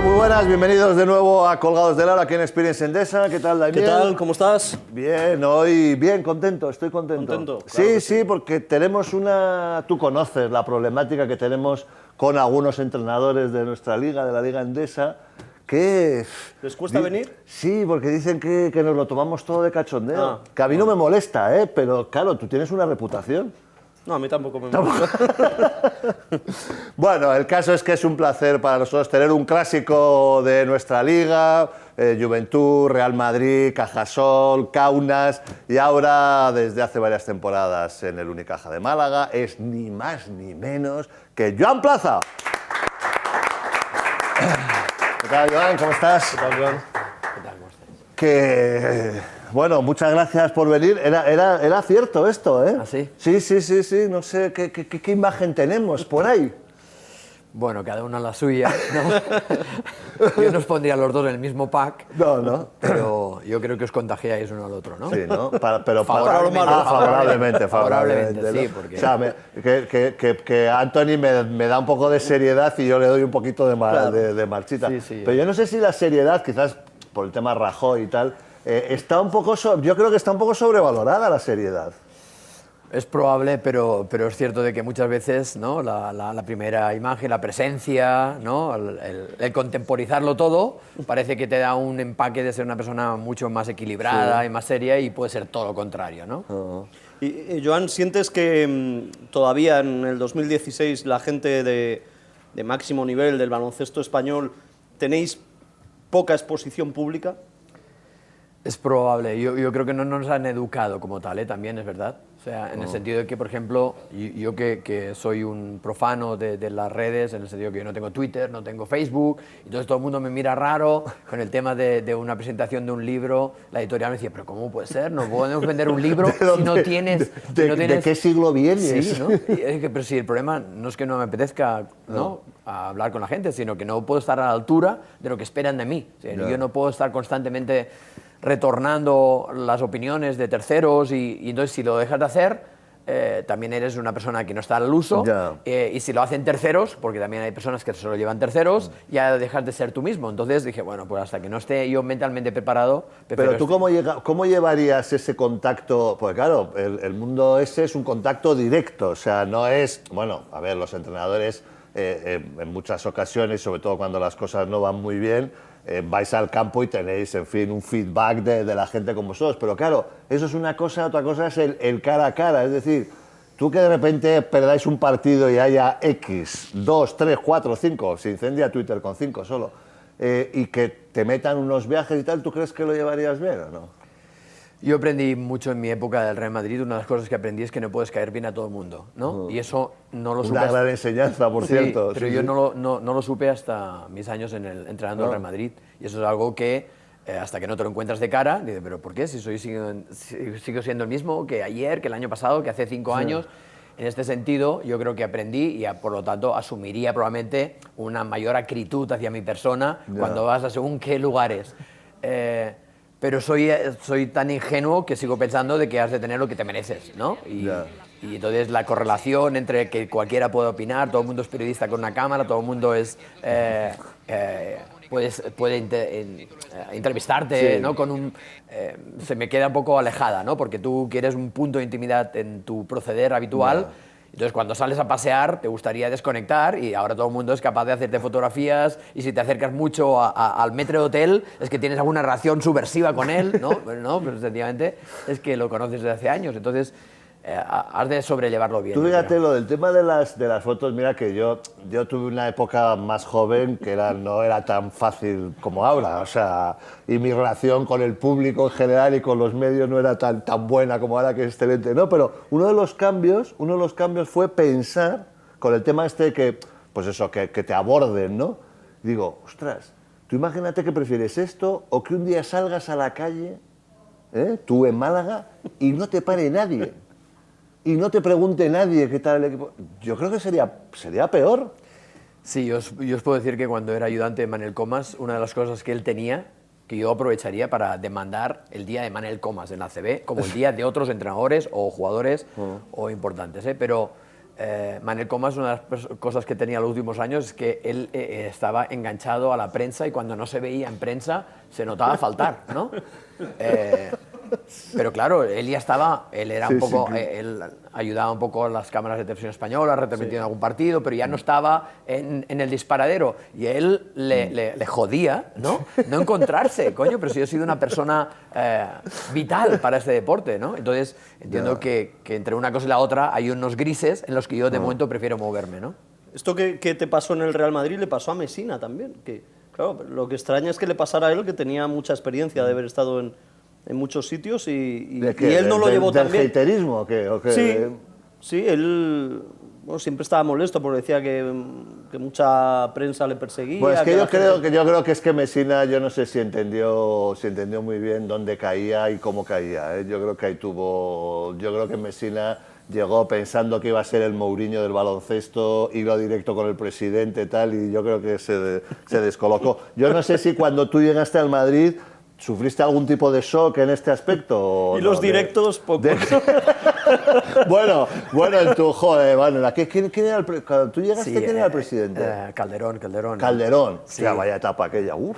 muy buenas, bienvenidos de nuevo a Colgados del Aro aquí en Experience Endesa. ¿Qué tal, Daniel? ¿Qué tal? ¿Cómo estás? Bien, hoy bien, contento, estoy contento. ¿Contento? Sí, Claro que sí, porque tenemos una... Tú conoces la problemática que tenemos con algunos entrenadores de nuestra liga, de la Liga Endesa, que... ¿Les cuesta venir? Sí, porque dicen que nos lo tomamos todo de cachondeo. Ah, que a mí no me molesta, pero claro, tú tienes una reputación. No, a mí tampoco me gusta. Bueno, el caso es que es un placer para nosotros tener un clásico de nuestra liga, Juventud, Real Madrid, Cajasol, Kaunas y ahora desde hace varias temporadas en el Unicaja de Málaga es ni más ni menos que Joan Plaza. ¿Qué tal, Joan? ¿Cómo estás? ¿Qué tal, Joan? ¿Qué tal? ¿Cómo estás? Que... Bueno, muchas gracias por venir. Era cierto esto, ¿eh? ¿Ah, sí? Sí. No sé qué imagen tenemos por ahí. Bueno, cada uno a la suya, ¿no? Yo nos pondría los dos en el mismo pack. No. Pero yo creo que os contagiáis uno al otro, ¿no? Sí, ¿no? Pero Favorablemente, favorablemente, sí, ¿no? porque... O sea, que Anthony me da un poco de seriedad y yo le doy un poquito de marchita. Sí. Pero yo no sé si la seriedad, quizás por el tema Rajoy y tal, está un poco yo creo que está un poco sobrevalorada la seriedad. Es probable, pero es cierto de que muchas veces, ¿no? la primera imagen, la presencia, ¿no? el contemporizarlo todo, parece que te da un empaque de ser una persona mucho más equilibrada y más seria, y puede ser todo lo contrario, ¿no? Y Joan, ¿sientes que todavía en el 2016 la gente de máximo nivel del baloncesto español tenéis poca exposición pública? Es probable. Yo creo que no nos han educado como tal, también es verdad. O sea, en el sentido de que, por ejemplo, yo que soy un profano de las redes, en el sentido que yo no tengo Twitter, no tengo Facebook, entonces todo el mundo me mira raro con el tema de una presentación de un libro. La editorial me decía, pero ¿cómo puede ser? No podemos vender un libro si no tienes... ¿De qué siglo vienes? Sí, ¿no? Pero sí, el problema no es que no me apetezca, ¿no? A hablar con la gente, sino que no puedo estar a la altura de lo que esperan de mí. O sea, yo no puedo estar constantemente retornando las opiniones de terceros y entonces si lo dejas de hacer, también eres una persona que no está al uso, y si lo hacen terceros, porque también hay personas que se lo llevan terceros, ya dejas de ser tú mismo. Entonces dije, bueno, pues hasta que no esté yo mentalmente preparado... Pero tú, ¿cómo llevarías ese contacto? Porque claro, el mundo ese es un contacto directo, o sea, no es... Bueno, a ver, los entrenadores en muchas ocasiones, sobre todo cuando las cosas no van muy bien, vais al campo y tenéis, en fin, un feedback de la gente con vosotros. Pero claro, eso es una cosa, otra cosa es el cara a cara. Es decir, tú que de repente perdáis un partido y haya X, 2, 3, 4, 5, se incendia Twitter con 5 solo, y que te metan unos viajes y tal, ¿tú crees que lo llevarías bien o no? Yo aprendí mucho en mi época del Real Madrid. Una de las cosas que aprendí es que no puedes caer bien a todo el mundo, ¿no? Y eso no lo supe... Una gran enseñanza, por cierto. Pero yo no lo supe hasta mis años entrenando en el Real Madrid. Y eso es algo que, hasta que no te lo encuentras de cara, dices, ¿pero por qué? Si sigo siendo el mismo que ayer, que el año pasado, que hace 5 años. En este sentido, yo creo que aprendí y, por lo tanto, asumiría probablemente una mayor acritud hacia mi persona cuando vas a según qué lugares. Pero soy tan ingenuo que sigo pensando de que has de tener lo que te mereces, ¿no? Y entonces la correlación entre que cualquiera puede opinar, todo el mundo es periodista con una cámara, todo el mundo es puede entrevistarte, ¿no? Se me queda un poco alejada, ¿no? Porque tú quieres un punto de intimidad en tu proceder habitual. Entonces, cuando sales a pasear, te gustaría desconectar, y ahora todo el mundo es capaz de hacerte fotografías, y si te acercas mucho al metro de hotel, es que tienes alguna relación subversiva con él, ¿no? Pero sencillamente es que lo conoces desde hace años. Entonces, has de sobrellevarlo bien. Tú fíjate, lo del tema de las fotos, mira que yo tuve una época más joven que no era tan fácil como ahora, o sea, y mi relación con el público en general y con los medios no era tan buena como ahora, que es excelente, ¿no? Pero uno de los cambios fue pensar, con el tema este que, pues eso, que te aborden, ¿no? Digo, ostras, tú imagínate que prefieres esto o que un día salgas a la calle, tú en Málaga, y no te pare nadie. Y no te pregunte nadie qué tal el equipo. Yo creo que sería peor. Sí, yo os puedo decir que cuando era ayudante de Manel Comas, una de las cosas que él tenía, que yo aprovecharía para demandar el día de Manel Comas en la ACB, como el día de otros entrenadores o jugadores o importantes, Pero Manel Comas, una de las cosas que tenía los últimos años es que él estaba enganchado a la prensa y cuando no se veía en prensa se notaba faltar, ¿no? Pero claro, él ya estaba, él era un poco, él ayudaba un poco a las cámaras de televisión española, retransmitiendo algún partido, pero ya no estaba en el disparadero y él le jodía, ¿no? No encontrarse, coño, pero si yo he sido una persona vital para este deporte, ¿no? Entonces entiendo que entre una cosa y la otra hay unos grises en los que yo de momento prefiero moverme, ¿no? Esto que te pasó en el Real Madrid le pasó a Messina también, que claro, lo que extraña es que le pasara a él, que tenía mucha experiencia de haber estado en muchos sitios y él no lo llevó tan bien. ¿Del haterismo o qué? Sí, él siempre estaba molesto porque decía que mucha prensa le perseguía. Pues es que yo creo que es que Messina, yo no sé si entendió muy bien dónde caía y cómo caía, ¿eh? Yo creo que Messina llegó pensando que iba a ser el Mourinho del baloncesto, iba directo con el presidente tal, y yo creo que se descolocó. Yo no sé si cuando tú llegaste al Madrid ¿sufriste algún tipo de shock en este aspecto? Y los directos, poco. Bueno, en tu... Joder, bueno, ¿quién era cuando tú llegaste, ¿quién era el presidente? Calderón. Calderón. Sí. Hostia, vaya etapa aquella, uf.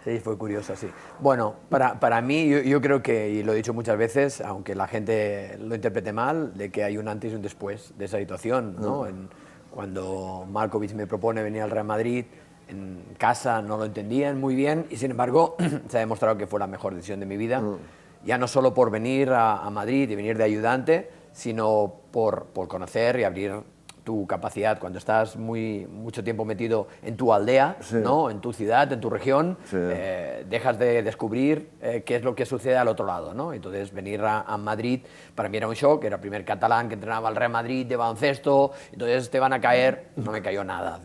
Sí, fue curiosa, sí. Bueno, para mí, yo creo que, y lo he dicho muchas veces, aunque la gente lo interprete mal, de que hay un antes y un después de esa situación, ¿no? Cuando Markovic me propone venir al Real Madrid, en casa no lo entendían muy bien y sin embargo se ha demostrado que fue la mejor decisión de mi vida, ya no solo por venir a Madrid y venir de ayudante, sino por conocer y abrir tu capacidad. Cuando estás mucho tiempo metido en tu aldea, ¿no? En tu ciudad, en tu región, dejas de descubrir qué es lo que sucede al otro lado, ¿no? Entonces venir a Madrid para mí era un shock, era el primer catalán que entrenaba al Real Madrid de baloncesto, entonces te van a caer, no me cayó nada,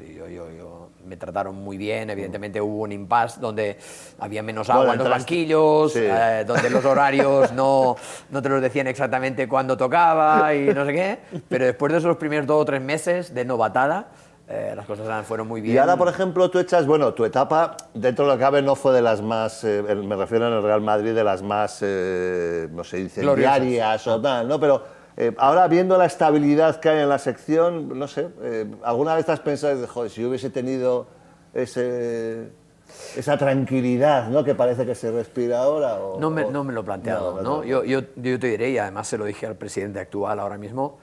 me trataron muy bien, evidentemente hubo un impasse donde había menos agua en los banquillos, donde los horarios no te los decían exactamente cuándo tocaba y no sé qué, pero después de esos primeros 2 o 3 meses de novatada, las cosas fueron muy bien. Y ahora, por ejemplo, tú echas, bueno, tu etapa, dentro de lo que cabe, no fue de las más, me refiero en el Real Madrid, de las más, no sé, incendiarias o tal, ¿no? Pero ahora, viendo la estabilidad que hay en la sección, no sé, ¿alguna vez has pensado, joder, si yo hubiese tenido esa tranquilidad, ¿no?, que parece que se respira ahora? No me lo he planteado, ¿no? Yo te diré, y además se lo dije al presidente actual ahora mismo,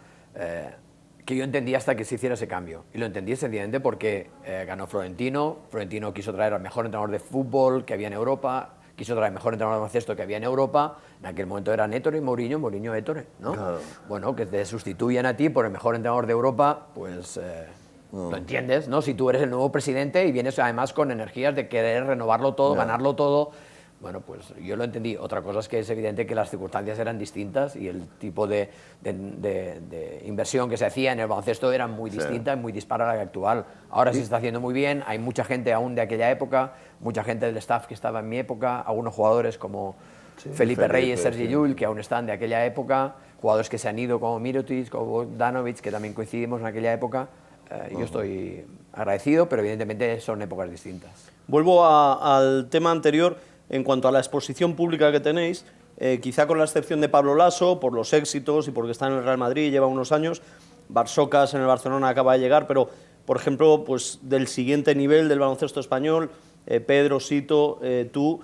que yo entendí hasta que se hiciera ese cambio. Y lo entendí sencillamente porque ganó Florentino quiso traer al mejor entrenador de fútbol que había en Europa, quiso traer el mejor entrenador de baloncesto que había en Europa, en aquel momento eran Ettore y Mourinho, Ettore, ¿no? Claro. Bueno, que te sustituyan a ti por el mejor entrenador de Europa, pues lo entiendes, ¿no? Si tú eres el nuevo presidente y vienes además con energías de querer renovarlo todo, ganarlo todo, bueno, pues yo lo entendí. Otra cosa es que es evidente que las circunstancias eran distintas y el tipo de inversión que se hacía en el baloncesto era muy distinta y muy dispara a la actual. Ahora sí se está haciendo muy bien, hay mucha gente aún de aquella época, mucha gente del staff que estaba en mi época, algunos jugadores como Felipe Reyes, Sergi Llull, que aún están de aquella época, jugadores que se han ido como Mirotic, como Bogdanovic, que también coincidimos en aquella época. Yo estoy agradecido, pero evidentemente son épocas distintas. Vuelvo al tema anterior. En cuanto a la exposición pública que tenéis, quizá con la excepción de Pablo Laso, por los éxitos y porque está en el Real Madrid y lleva unos años, Barsocas en el Barcelona acaba de llegar, pero, por ejemplo, pues, del siguiente nivel del baloncesto español, Pedro, Sito, tú,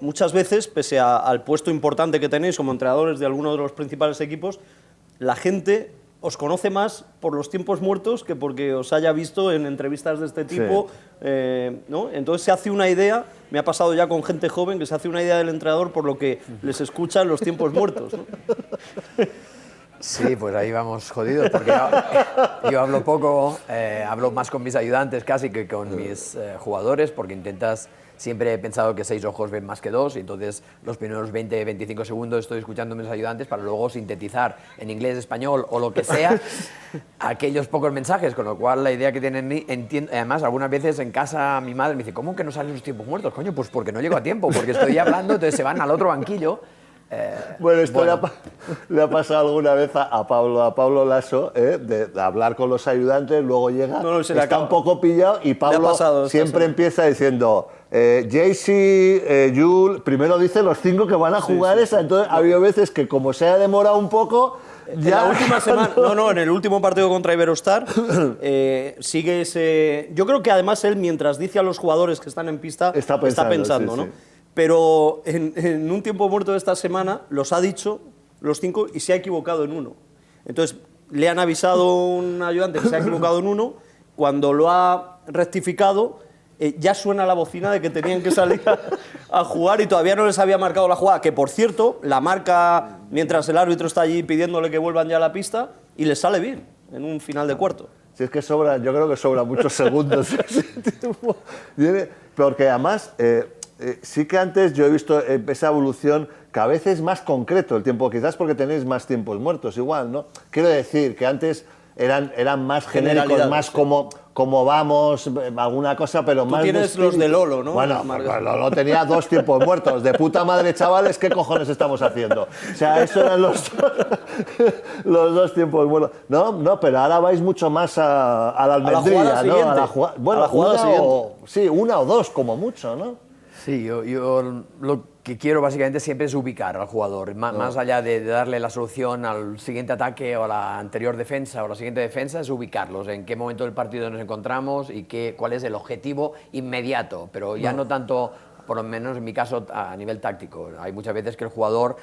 muchas veces, pese al puesto importante que tenéis como entrenadores de alguno de los principales equipos, la gente os conoce más por los tiempos muertos que porque os haya visto en entrevistas de este tipo, ¿no? Entonces se hace una idea, me ha pasado ya con gente joven, que se hace una idea del entrenador por lo que les escucha en los tiempos muertos, ¿no? Sí, pues ahí vamos jodidos, porque yo hablo poco, hablo más con mis ayudantes casi que con mis jugadores, porque siempre he pensado que 6 ojos ven más que 2, y entonces los primeros 20-25 segundos estoy escuchando a mis ayudantes para luego sintetizar en inglés, español o lo que sea aquellos pocos mensajes, con lo cual la idea que tienen, entiendo. Además, algunas veces en casa mi madre me dice, ¿cómo que no salen los tiempos muertos? Coño, pues porque no llego a tiempo, porque estoy hablando, entonces se van al otro banquillo. Bueno, esto le ha pasado alguna vez a Pablo Laso, de hablar con los ayudantes, luego llega, está un poco pillado y Pablo siempre empieza diciendo JC, Jul, primero dice los 5 que van a jugar esa, entonces ha habido veces que como se ha demorado un poco, En la última semana, en el último partido contra Iberostar, sigue ese... Yo creo que además él, mientras dice a los jugadores que están en pista, está pensando, ¿no? Sí. Pero en un tiempo muerto de esta semana, los ha dicho los 5 y se ha equivocado en uno. Entonces, le han avisado a un ayudante que se ha equivocado en uno, cuando lo ha rectificado, ya suena la bocina de que tenían que salir a jugar y todavía no les había marcado la jugada, que por cierto, la marca mientras el árbitro está allí pidiéndole que vuelvan ya a la pista y les sale bien en un final de cuarto. Si es que sobra, yo creo que sobra muchos segundos. Porque además, sí que antes yo he visto esa evolución, que a veces es más concreto el tiempo, quizás porque tenéis más tiempos muertos igual, ¿no? Quiero decir que antes eran más genéricos, más como vamos, alguna cosa, pero Tú más... Tú tienes los de Lolo, ¿no? Bueno, Lolo tenía 2 tiempos muertos. De puta madre, chavales, ¿qué cojones estamos haciendo? O sea, eso eran los 2 tiempos muertos. No, pero ahora vais mucho más a la almendrilla, ¿no? A la jugada, bueno, a la jugada siguiente. Sí, 1 o 2 como mucho, ¿no? Sí, yo lo que quiero básicamente siempre es ubicar al jugador, más allá de darle la solución al siguiente ataque o a la anterior defensa o la siguiente defensa, es ubicarlos, en qué momento del partido nos encontramos y cuál es el objetivo inmediato, pero ya no tanto, por lo menos en mi caso, a nivel táctico. Hay muchas veces que el jugador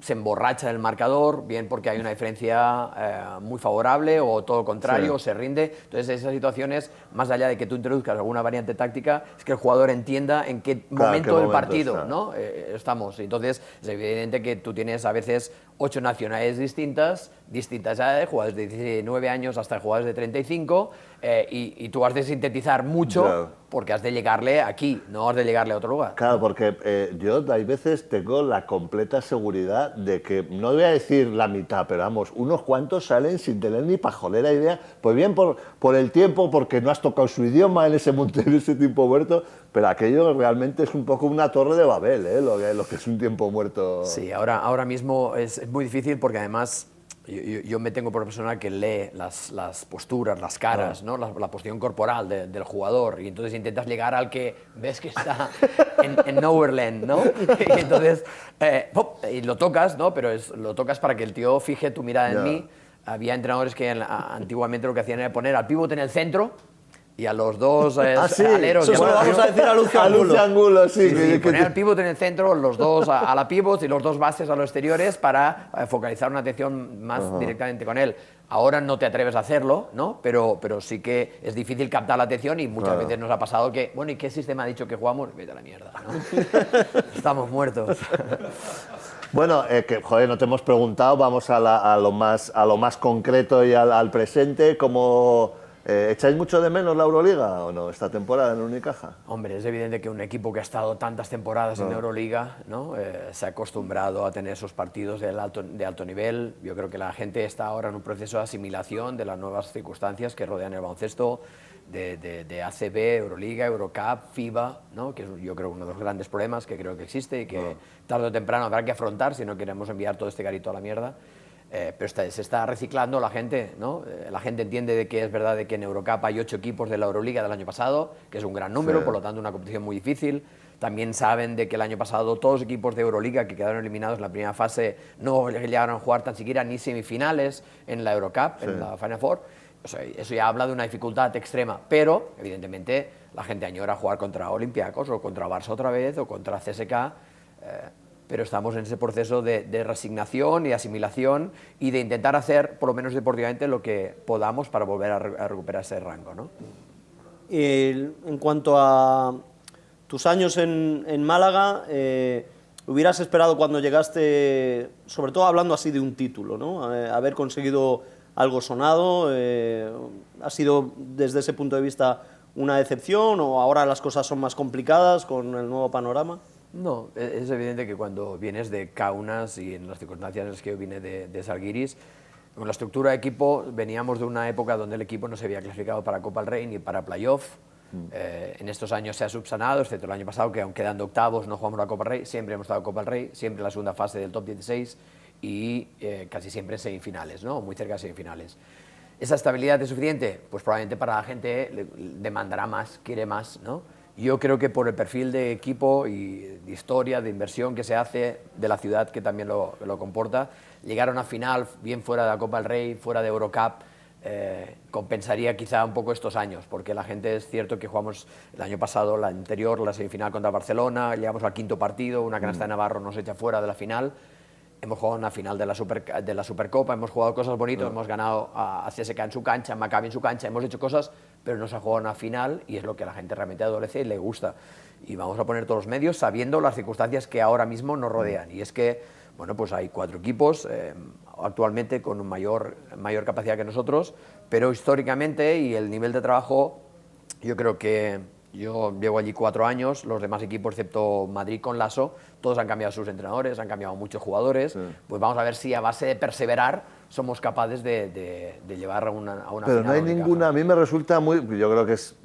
se emborracha del marcador, bien porque hay una diferencia muy favorable o todo lo contrario, o se rinde. Entonces, esas situaciones, más allá de que tú introduzcas alguna variante táctica, es que el jugador entienda en qué momento del partido, ¿no? Estamos. Entonces, es evidente que tú tienes a veces 8 nacionalidades distintas edades, jugadores de 19 años hasta jugadores de 35, y tú has de sintetizar mucho porque has de llegarle aquí, no has de llegarle a otro lugar. Claro, porque yo hay veces tengo la completa seguridad de que, no voy a decir la mitad, pero vamos, unos cuantos salen sin tener ni pajolera idea, pues bien por el tiempo, porque no has tocado su idioma en ese tiempo muerto, pero aquello realmente es un poco una torre de Babel, lo que es un tiempo muerto. Sí, ahora mismo es muy difícil porque además yo me tengo por persona que lee las posturas, las caras, ¿no? La posición corporal del jugador, y entonces intentas llegar al que ves que está en nowhere land, ¿no? Y entonces y lo tocas, ¿no? Pero lo tocas para que el tío fije tu mirada en mí. Había entrenadores que antiguamente lo que hacían era poner al pívot en el centro y a los 2 aleros... Eso se lo vamos a decir a Lucio Angulo, sí. Poner al pívot en el centro, los 2 a la pívot y los 2 bases a los exteriores para focalizar una atención más directamente con él. Ahora no te atreves a hacerlo, ¿no? Pero sí que es difícil captar la atención y muchas veces nos ha pasado que, bueno, ¿y qué sistema ha dicho que jugamos? Vete a la mierda, ¿no? Estamos muertos. Bueno, joder, no te hemos preguntado, vamos a lo más concreto y al presente. ¿Echáis mucho de menos la Euroliga o no esta temporada en el Unicaja? Hombre, es evidente que un equipo que ha estado tantas temporadas en Euroliga, ¿no? Se ha acostumbrado a tener esos partidos de alto nivel. Yo creo que la gente está ahora en un proceso de asimilación de las nuevas circunstancias que rodean el baloncesto, de ACB, Euroliga, Eurocup, FIBA, ¿no? Que es, yo creo, uno de los grandes problemas que creo que existe y que tarde o temprano habrá que afrontar si no queremos enviar todo este garito a la mierda. Pero se está reciclando la gente, ¿no? La gente entiende de que es verdad de que en Eurocup hay 8 equipos de la Euroliga del año pasado, que es un gran número, por lo tanto una competición muy difícil. También saben de que el año pasado todos los equipos de Euroliga que quedaron eliminados en la primera fase no llegaron a jugar tan siquiera ni semifinales en la Eurocup, en la Final Four. O sea, eso ya habla de una dificultad extrema, pero evidentemente la gente añora jugar contra Olympiacos o contra Barça otra vez o contra CSKA. Pero estamos en ese proceso de resignación y asimilación y de intentar hacer, por lo menos deportivamente, lo que podamos para volver a recuperar ese rango, ¿no? En cuanto a tus años en Málaga, hubieras esperado cuando llegaste, sobre todo hablando así de un título, ¿no? Haber conseguido algo sonado, ¿ha sido desde ese punto de vista una decepción o ahora las cosas son más complicadas con el nuevo panorama? No, es evidente que cuando vienes de Kaunas y en las circunstancias en las que yo vine de Zalgiris, con la estructura de equipo veníamos de una época donde el equipo no se había clasificado para Copa del Rey ni para playoff. En estos años se ha subsanado, excepto el año pasado, que aunque quedando octavos no jugamos la Copa del Rey, siempre hemos estado en Copa del Rey, siempre en la segunda fase del top 16 y casi siempre en semifinales, ¿no? Muy cerca de semifinales. ¿Esa estabilidad es suficiente? Pues probablemente para la gente demandará más, quiere más, ¿no? Yo creo que por el perfil de equipo y de historia, de inversión que se hace, de la ciudad que también lo comporta, llegar a una final, bien fuera de la Copa del Rey, fuera de Eurocup, compensaría quizá un poco estos años, porque la gente, es cierto que jugamos el año pasado, la anterior, la semifinal contra Barcelona, llegamos al quinto partido, una canasta de Navarro nos echa fuera de la final, hemos jugado una final de la Supercopa, hemos jugado cosas bonitas, hemos ganado a CSK en su cancha, a Maccabi en su cancha, hemos hecho cosas, pero no se ha jugado una final y es lo que a la gente realmente adolece y le gusta. Y vamos a poner todos los medios sabiendo las circunstancias que ahora mismo nos rodean. Y es que, bueno, pues hay 4 equipos actualmente con mayor capacidad que nosotros, pero históricamente y el nivel de trabajo, yo creo que yo llevo allí 4 años, los demás equipos, excepto Madrid con Lasso, todos han cambiado sus entrenadores, han cambiado muchos jugadores, pues vamos a ver si a base de perseverar somos capaces de llevar a una Pero final. no hay ninguna, a mí me resulta muy, yo creo que es,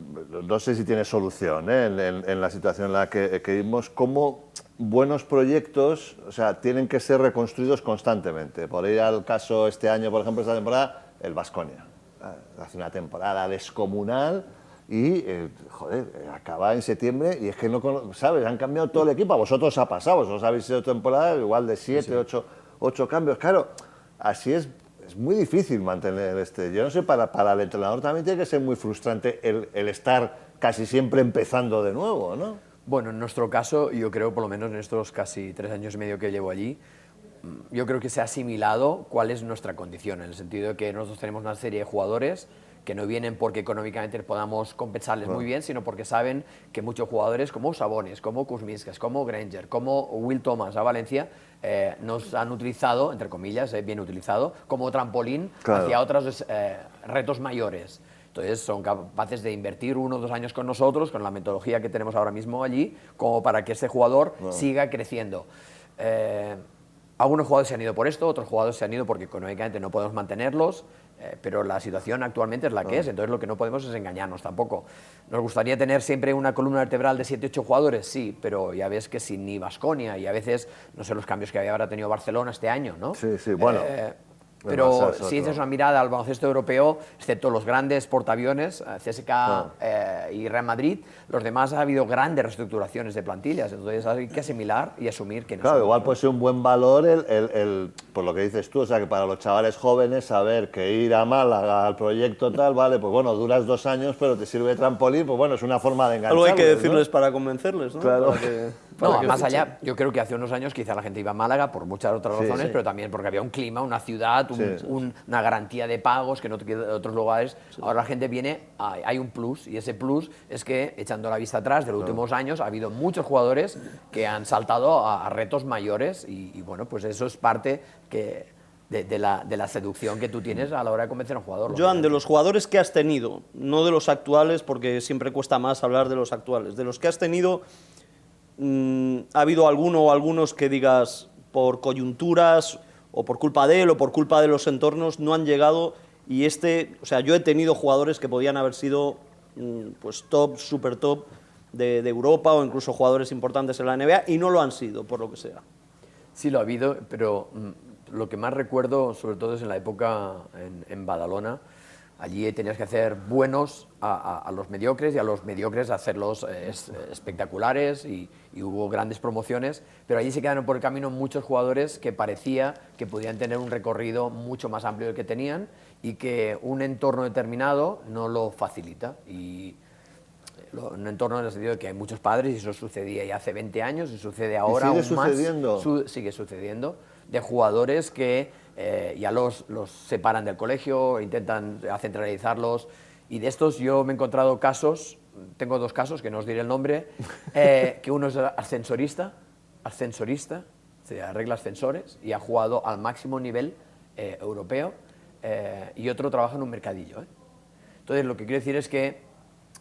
no sé si tiene solución en la situación en la que vivimos, cómo buenos proyectos, o sea, tienen que ser reconstruidos constantemente. Por ir al caso este año, por ejemplo, esta temporada, el Baskonia. Hace una temporada descomunal y, acaba en septiembre y es que no, ¿sabes? Han cambiado todo el equipo. A vosotros os ha pasado, vosotros habéis sido temporada igual de 7, 8 cambios. Claro, así es muy difícil mantener yo no sé, para el entrenador también tiene que ser muy frustrante el estar casi siempre empezando de nuevo, ¿no? Bueno, en nuestro caso, yo creo, por lo menos en estos casi 3 años y medio que llevo allí, yo creo que se ha asimilado cuál es nuestra condición, en el sentido de que nosotros tenemos una serie de jugadores que no vienen porque económicamente podamos compensarles muy bien, sino porque saben que muchos jugadores como Sabonis, como Kuzminskas, como Granger, como Will Thomas a Valencia, nos han utilizado, entre comillas, bien utilizado, como trampolín hacia otros retos mayores. Entonces son capaces de invertir 1 o 2 años con nosotros, con la metodología que tenemos ahora mismo allí, como para que este jugador siga creciendo. Algunos jugadores se han ido por esto, otros jugadores se han ido porque económicamente no podemos mantenerlos, pero la situación actualmente es la que es, entonces lo que no podemos es engañarnos tampoco. ¿Nos gustaría tener siempre una columna vertebral de 7 8 jugadores? Sí, pero ya ves que sin ni Baskonia y a veces, no sé los cambios que habrá tenido Barcelona este año, ¿no? Sí, sí, bueno. Pero si echas una mirada al baloncesto europeo, excepto los grandes portaaviones, CSK y Real Madrid, los demás ha habido grandes reestructuraciones de plantillas, entonces hay que asimilar y asumir que no. Claro, igual puede ser un buen valor por lo que dices tú, o sea, que para los chavales jóvenes saber que ir a Málaga al proyecto tal, vale, pues bueno, duras 2 años, pero te sirve de trampolín, pues bueno, es una forma de engancharles. Algo hay que decirles, ¿no? Para convencerles, ¿no? Claro. No, más allá, yo creo que hace unos años quizá la gente iba a Málaga por muchas otras razones, pero también porque había un clima, una ciudad, una garantía de pagos que no te queda de otros lugares. Ahora la gente viene, hay un plus, y ese plus es que, echando la vista atrás de los últimos años, ha habido muchos jugadores que han saltado a retos mayores y bueno, pues eso es parte de la seducción que tú tienes a la hora de convencer a un jugador. Joan, de los jugadores que has tenido, no de los actuales, porque siempre cuesta más hablar de los actuales, de los que has tenido, ¿ha habido alguno o algunos que digas por coyunturas o por culpa de él o por culpa de los entornos no han llegado? Y o sea, yo he tenido jugadores que podían haber sido pues top, super top de Europa o incluso jugadores importantes en la NBA y no lo han sido, por lo que sea. Sí, lo ha habido, pero lo que más recuerdo, sobre todo, es en la época en Badalona. Allí tenías que hacer buenos a los mediocres y a los mediocres hacerlos espectaculares y hubo grandes promociones, pero allí se quedaron por el camino muchos jugadores que parecía que podían tener un recorrido mucho más amplio del que tenían y que un entorno determinado no lo facilita. Y un entorno en el sentido de que hay muchos padres y eso sucedía ya hace 20 años y sucede ahora aún más. Sigue sucediendo, de jugadores que ya los separan del colegio, intentan centralizarlos, y de estos yo me he encontrado casos, tengo 2 casos, que no os diré el nombre, que uno es ascensorista, se arregla ascensores y ha jugado al máximo nivel europeo, y otro trabaja en un mercadillo. Entonces lo que quiero decir es que,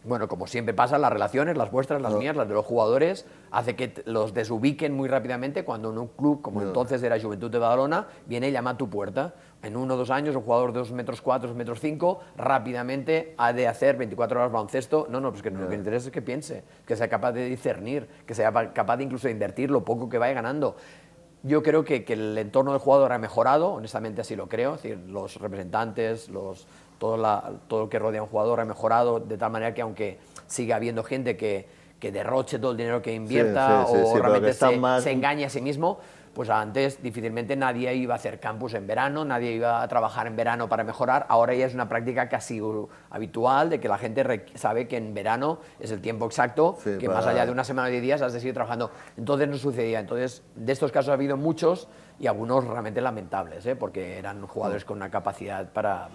bueno, como siempre pasa, las relaciones, las vuestras, las mías, las de los jugadores, hace que los desubiquen muy rápidamente cuando en un club, como entonces era Juventud de Badalona, viene y llama a tu puerta. En 1 o 2 años, un jugador de 2,4 metros, 2,5 metros, rápidamente ha de hacer 24 horas baloncesto. No, pues que lo que me interesa es que piense, que sea capaz de discernir, que sea capaz de incluso de invertir lo poco que vaya ganando. Yo creo que el entorno del jugador ha mejorado, honestamente así lo creo, es decir, los representantes, todo lo que rodea a un jugador ha mejorado de tal manera que aunque siga habiendo gente que que derroche todo el dinero que invierta Sí, sí, sí, o pero realmente que están más- se engañe a sí mismo. Pues antes difícilmente nadie iba a hacer campus en verano, nadie iba a trabajar en verano para mejorar. Ahora ya es una práctica casi habitual de que la gente sabe que en verano es el tiempo exacto, Sí, que más allá de una semana o 10 días has de seguir trabajando. Entonces no sucedía. Entonces, de estos casos ha habido muchos y algunos realmente lamentables, porque eran jugadores con una capacidad para...